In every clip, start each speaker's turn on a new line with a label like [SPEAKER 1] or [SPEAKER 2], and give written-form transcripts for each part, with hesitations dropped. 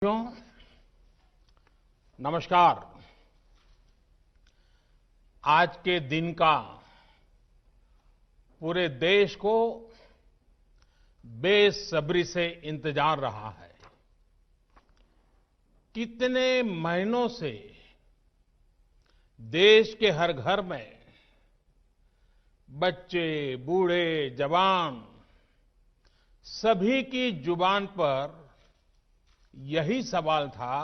[SPEAKER 1] साथियों, नमस्कार। आज के दिन का पूरे देश को बेसब्री से इंतजार रहा है। कितने महीनों से देश के हर घर में बच्चे, बूढ़े, जवान सभी की जुबान पर यही सवाल था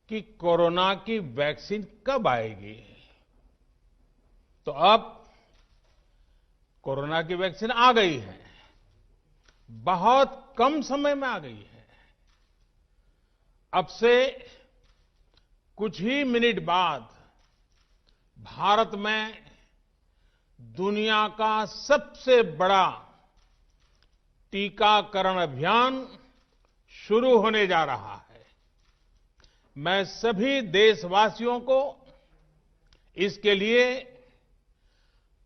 [SPEAKER 1] कि कोरोना की वैक्सीन कब आएगी। तो अब कोरोना की वैक्सीन आ गई है, बहुत कम समय में आ गई है। अब से कुछ ही मिनट बाद भारत में दुनिया का सबसे बड़ा टीकाकरण अभियान शुरू होने जा रहा है। मैं सभी देशवासियों को इसके लिए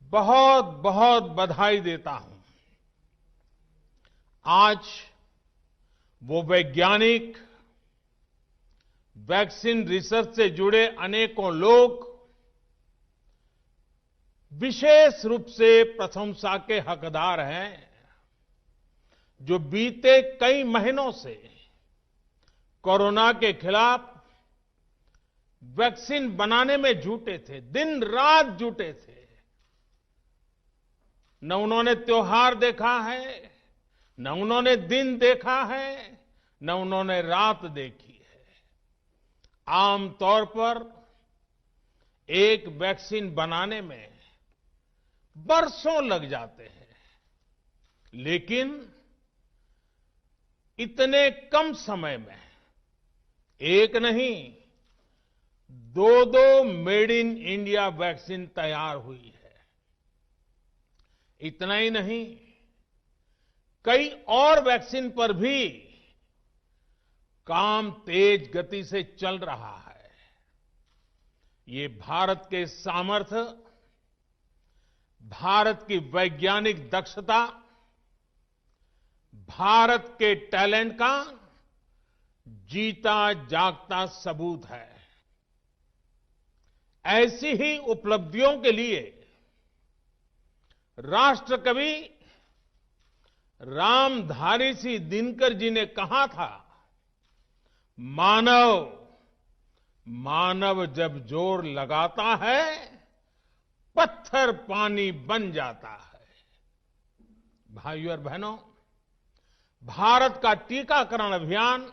[SPEAKER 1] बहुत बहुत बधाई देता हूं। आज वो वैज्ञानिक, वैक्सीन रिसर्च से जुड़े अनेकों लोग विशेष रूप से प्रशंसा के हकदार हैं, जो बीते कई महीनों से कोरोना के खिलाफ वैक्सीन बनाने में जुटे थे, दिन रात जुटे थे। न उन्होंने त्योहार देखा है, न उन्होंने दिन देखा है, न उन्होंने रात देखी है। आमतौर पर एक वैक्सीन बनाने में बरसों लग जाते हैं, लेकिन इतने कम समय में एक नहीं, दो मेड इन इंडिया वैक्सीन तैयार हुई है। इतना ही नहीं, कई और वैक्सीन पर भी काम तेज गति से चल रहा है। ये भारत के सामर्थ्य, भारत की वैज्ञानिक दक्षता, भारत के टैलेंट का जीता जागता सबूत है। ऐसी ही उपलब्धियों के लिए राष्ट्रकवि रामधारी सिंह दिनकर जी ने कहा था, मानव जब जोर लगाता है, पत्थर पानी बन जाता है। भाइयों और बहनों, भारत का टीकाकरण अभियान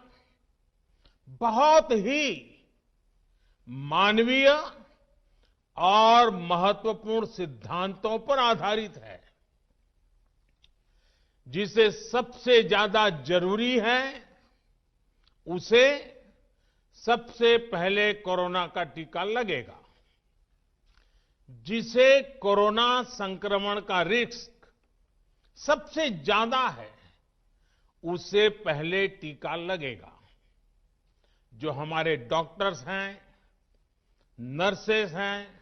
[SPEAKER 1] बहुत ही मानवीय और महत्वपूर्ण सिद्धांतों पर आधारित है। जिसे सबसे ज्यादा जरूरी है, उसे सबसे पहले कोरोना का टीका लगेगा। जिसे कोरोना संक्रमण का रिस्क सबसे ज्यादा है, उसे पहले टीका लगेगा। जो हमारे डॉक्टर्स हैं, नर्सेस हैं,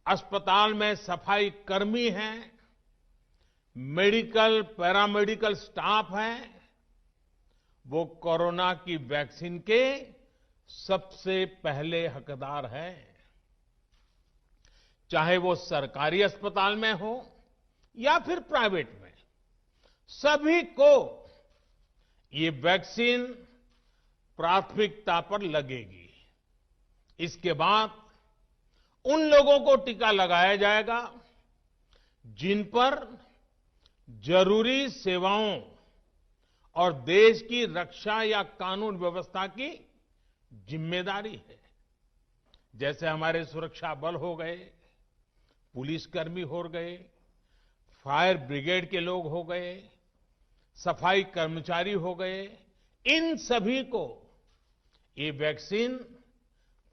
[SPEAKER 1] अस्पताल में सफाई कर्मी हैं, मेडिकल, पैरामेडिकल स्टाफ हैं, वो कोरोना की वैक्सीन के सबसे पहले हकदार हैं। चाहे वो सरकारी अस्पताल में हो या फिर प्राइवेट में, सभी को ये वैक्सीन प्राथमिकता पर लगेगी। इसके बाद उन लोगों को टीका लगाया जाएगा जिन पर जरूरी सेवाओं और देश की रक्षा या कानून व्यवस्था की जिम्मेदारी है। जैसे हमारे सुरक्षा बल हो गए, पुलिसकर्मी हो गए, फायर ब्रिगेड के लोग हो गए, सफाई कर्मचारी हो गए, इन सभी को ये वैक्सीन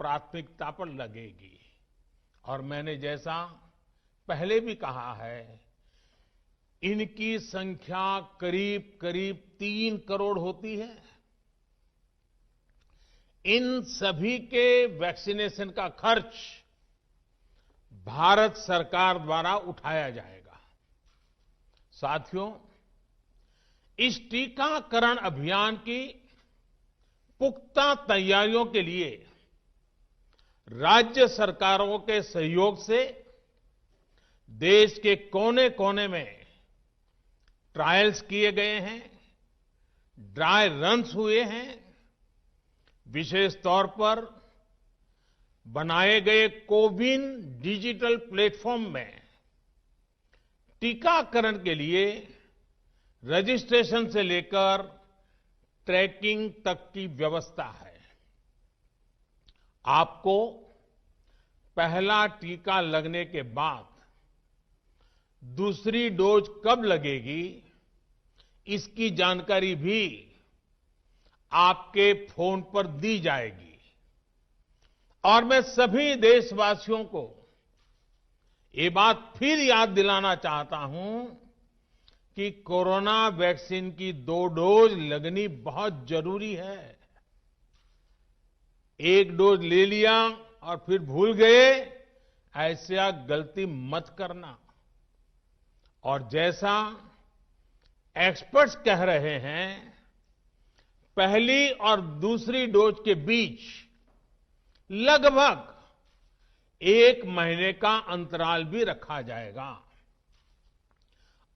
[SPEAKER 1] प्राथमिकता पर लगेगी। और मैंने जैसा पहले भी कहा है, इनकी संख्या करीब करीब 3 करोड़ होती है। इन सभी के वैक्सीनेशन का खर्च भारत सरकार द्वारा उठाया जाएगा। साथियों, इस टीकाकरण अभियान की पुख्ता तैयारियों के लिए राज्य सरकारों के सहयोग से देश के कोने कोने में ट्रायल्स किए गए हैं, ड्राई रन्स हुए हैं। विशेष तौर पर बनाए गए कोविन डिजिटल प्लेटफॉर्म में टीकाकरण के लिए रजिस्ट्रेशन से लेकर ट्रैकिंग तक की व्यवस्था है। आपको पहला टीका लगने के बाद दूसरी डोज कब लगेगी, इसकी जानकारी भी आपके फोन पर दी जाएगी। और मैं सभी देशवासियों को ये बात फिर याद दिलाना चाहता हूं कि कोरोना वैक्सीन की 2 डोज लगनी बहुत जरूरी है। एक डोज ले लिया और फिर भूल गए, ऐसा गलती मत करना। और जैसा एक्सपर्ट्स कह रहे हैं, पहली और दूसरी डोज के बीच लगभग 1 महीने का अंतराल भी रखा जाएगा।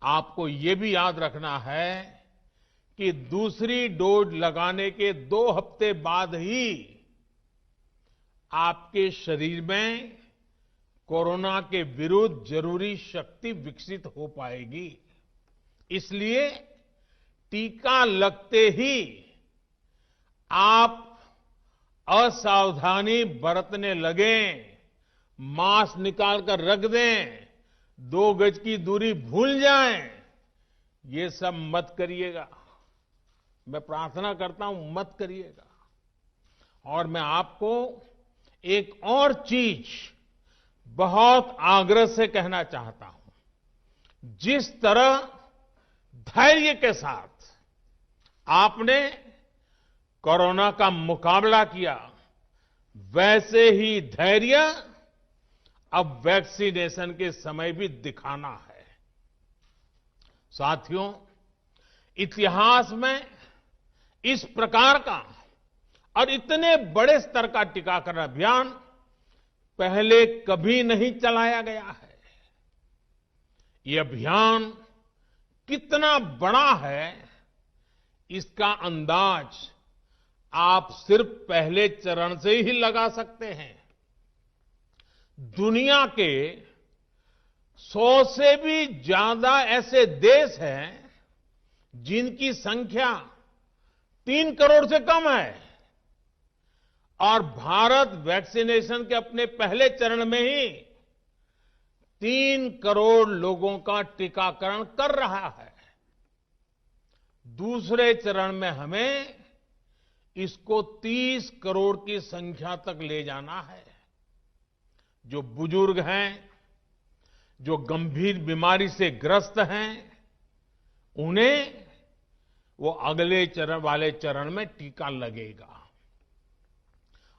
[SPEAKER 1] आपको ये भी याद रखना है कि दूसरी डोज लगाने के 2 हफ्ते बाद ही आपके शरीर में कोरोना के विरुद्ध जरूरी शक्ति विकसित हो पाएगी। इसलिए टीका लगते ही आप असावधानी बरतने लगें, मास्क निकाल कर रख दें, 2 गज की दूरी भूल जाएं, ये सब मत करिएगा। मैं प्रार्थना करता हूं, मत करिएगा। और मैं आपको एक और चीज बहुत आग्रह से कहना चाहता हूं। जिस तरह धैर्य के साथ आपने कोरोना का मुकाबला किया, वैसे ही धैर्य अब वैक्सीनेशन के समय भी दिखाना है। साथियों, इतिहास में इस प्रकार का और इतने बड़े स्तर का टीकाकरण अभियान पहले कभी नहीं चलाया गया है। ये अभियान कितना बड़ा है, इसका अंदाज आप सिर्फ पहले चरण से ही लगा सकते हैं। दुनिया के 100 से भी ज्यादा ऐसे देश हैं जिनकी संख्या 3 करोड़ से कम है, और भारत वैक्सीनेशन के अपने पहले चरण में ही 3 करोड़ लोगों का टीकाकरण कर रहा है। दूसरे चरण में हमें इसको 30 करोड़ की संख्या तक ले जाना है। जो बुजुर्ग हैं, जो गंभीर बीमारी से ग्रस्त हैं, उन्हें वो अगले चरण वाले चरण में टीका लगेगा।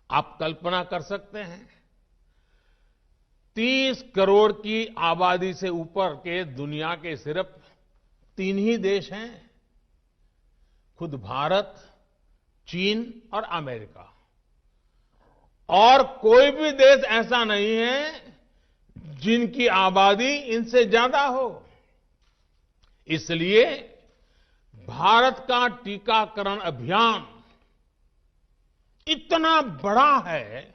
[SPEAKER 1] आप कल्पना कर सकते हैं, 30 करोड़ की आबादी से ऊपर के दुनिया के सिर्फ 3 ही देश हैं, खुद भारत, चीन और अमेरिका। और कोई भी देश ऐसा नहीं है जिनकी आबादी इनसे ज्यादा हो। इसलिए भारत का टीकाकरण अभियान इतना बड़ा है,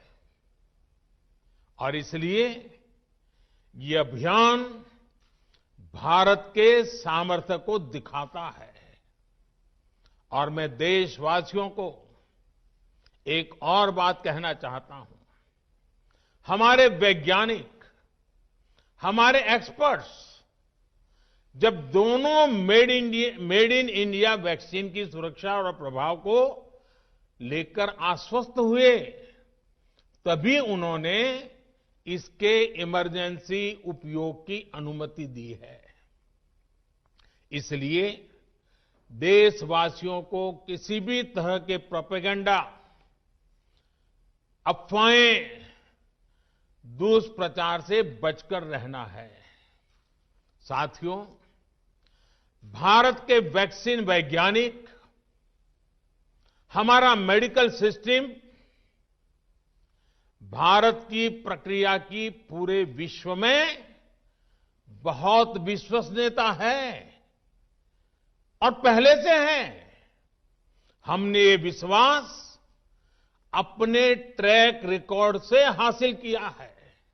[SPEAKER 1] और इसलिए ये अभियान भारत के सामर्थ्य को दिखाता है। और मैं देशवासियों को एक और बात कहना चाहता हूं। हमारे वैज्ञानिक, हमारे एक्सपर्ट्स जब दोनों मेड इन इंडिया वैक्सीन की सुरक्षा और प्रभाव को लेकर आश्वस्त हुए, तभी उन्होंने इसके इमरजेंसी उपयोग की अनुमति दी है। इसलिए देशवासियों को किसी भी तरह के प्रोपेगेंडा, अफवाहें, दुष्प्रचार से बचकर रहना है। साथियों, भारत के वैक्सीन वैज्ञानिक हमारा मेडिकल सिस्टम भारत की प्रक्रिया की पूरे विश्व में बहुत विश्वसनीयता है और पहले से है। हमने ये विश्वास अपने ट्रैक रिकॉर्ड से हासिल किया है।